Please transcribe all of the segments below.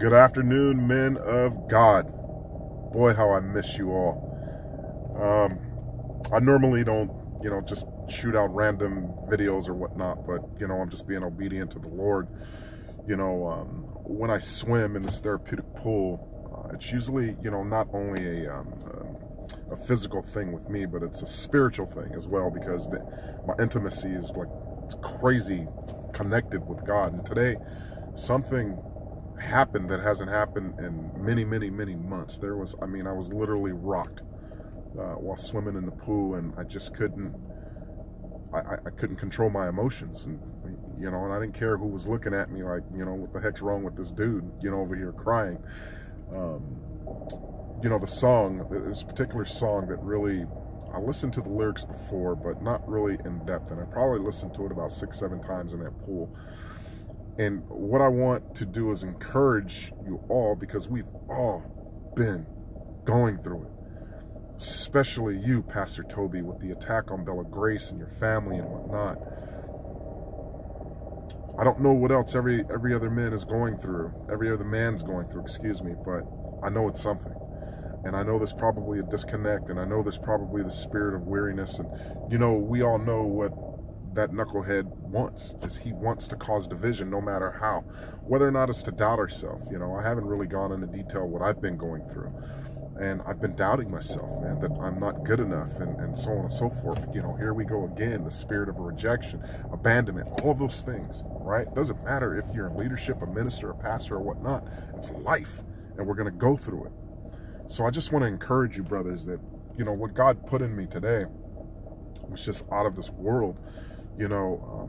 Good afternoon, men of God. Boy, how I miss you all. I normally don't, just shoot out random videos or whatnot, but, I'm just being obedient to the Lord. When I swim in this therapeutic pool, it's usually, not only a physical thing with me, but it's a spiritual thing as well, because my intimacy is it's crazy connected with God. And today, something happened that hasn't happened in many months. I was literally rocked while swimming in the pool, and I just couldn't control my emotions, and and I didn't care who was looking at me like, what the heck's wrong with this dude, over here crying. The song, this particular song that really, I listened to the lyrics before, but not really in depth, and I probably listened to it about 6-7 times in that pool. And what I want to do is encourage you all, because we've all been going through it. Especially you, Pastor Toby, with the attack on Bella Grace and your family and whatnot. I don't know what else every other man is going through, every other man's going through, excuse me, but I know it's something. And I know there's probably a disconnect, and I know there's probably the spirit of weariness, and we all know what that knucklehead wants, is he wants to cause division no matter how, whether or not it's to doubt ourselves. I haven't really gone into detail what I've been going through, and I've been doubting myself, man, that I'm not good enough, and so on and so forth. Here we go again, the spirit of rejection, abandonment, all those things, right? Doesn't matter if you're in leadership, a minister, a pastor, or whatnot. It's life, and we're going to go through it. So I just want to encourage you, brothers, that what God put in me today was just out of this world.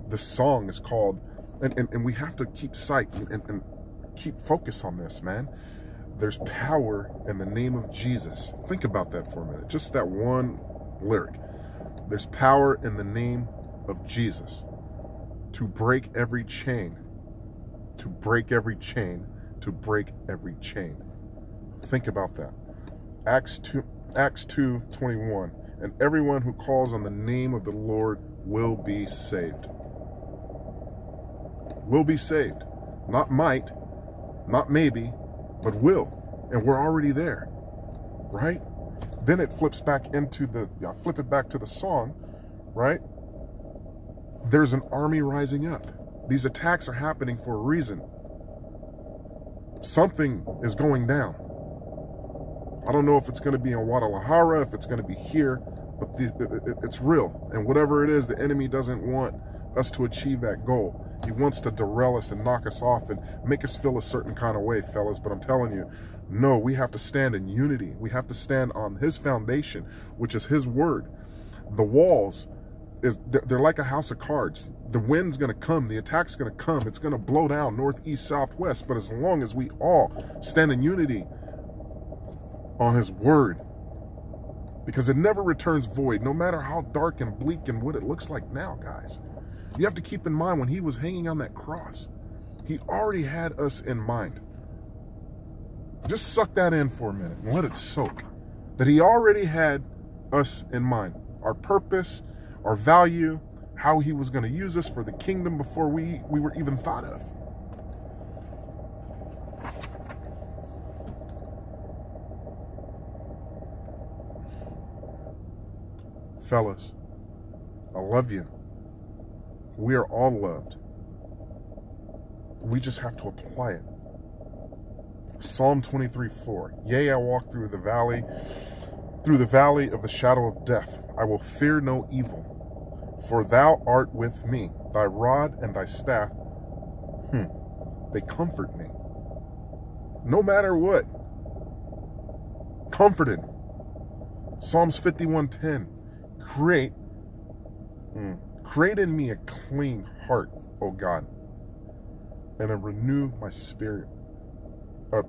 This song is called, and we have to keep sight and keep focus on this, man. There's power in the name of Jesus. Think about that for a minute. Just that one lyric. There's power in the name of Jesus to break every chain, to break every chain, to break every chain. Think about that. Acts 2:21. And everyone who calls on the name of the Lord will be saved. Will be saved. Not might, not maybe, but will. And we're already there, right? Then it flips back into flip it back to the song, right? There's an army rising up. These attacks are happening for a reason. Something is going down. I don't know if it's going to be in Guadalajara, if it's going to be here, but it's real. And whatever it is, the enemy doesn't want us to achieve that goal. He wants to derail us and knock us off and make us feel a certain kind of way, fellas. But I'm telling you, no, we have to stand in unity. We have to stand on his foundation, which is his word. The walls, they're like a house of cards. The wind's going to come. The attack's going to come. It's going to blow down north, east, south, west. But as long as we all stand in unity on his word, because it never returns void, no matter how dark and bleak and what it looks like now, guys. You have to keep in mind, when he was hanging on that cross, he already had us in mind. Just suck that in for a minute and let it soak. That he already had us in mind. Our purpose, our value, how he was going to use us for the kingdom before we were even thought of. Fellas, I love you. We are all loved. We just have to apply it. Psalm 23:4. Yea, I walk through the valley of the shadow of death. I will fear no evil, for thou art with me. Thy rod and thy staff, they comfort me. No matter what. Comforted. Psalms 51:10. Create in me a clean heart, O God, and renew my spirit.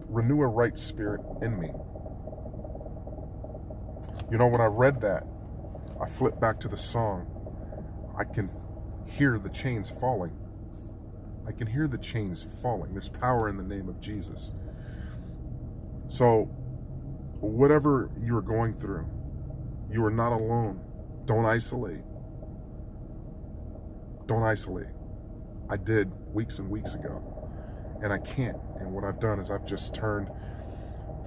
Renew a right spirit in me. When I read that, I flipped back to the song. I can hear the chains falling. I can hear the chains falling. There's power in the name of Jesus. So, whatever you are going through, you are not alone. Don't isolate. Don't isolate. I did weeks and weeks ago, and I can't. And what I've done is I've just turned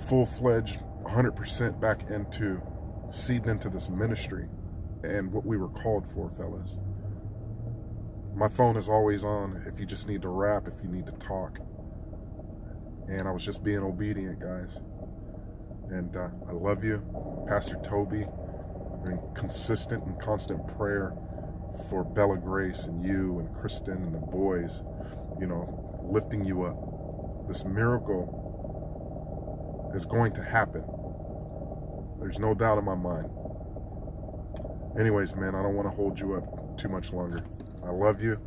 full-fledged 100% back into seeding into this ministry and what we were called for, fellas. My phone is always on if you just need to rap, if you need to talk. And I was just being obedient, guys. And I love you, Pastor Toby. In consistent and constant prayer for Bella Grace and you and Kristen and the boys, you know, lifting you up. This miracle is going to happen. There's no doubt in my mind. Anyways, man, I don't want to hold you up too much longer. I love you.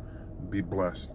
Be blessed.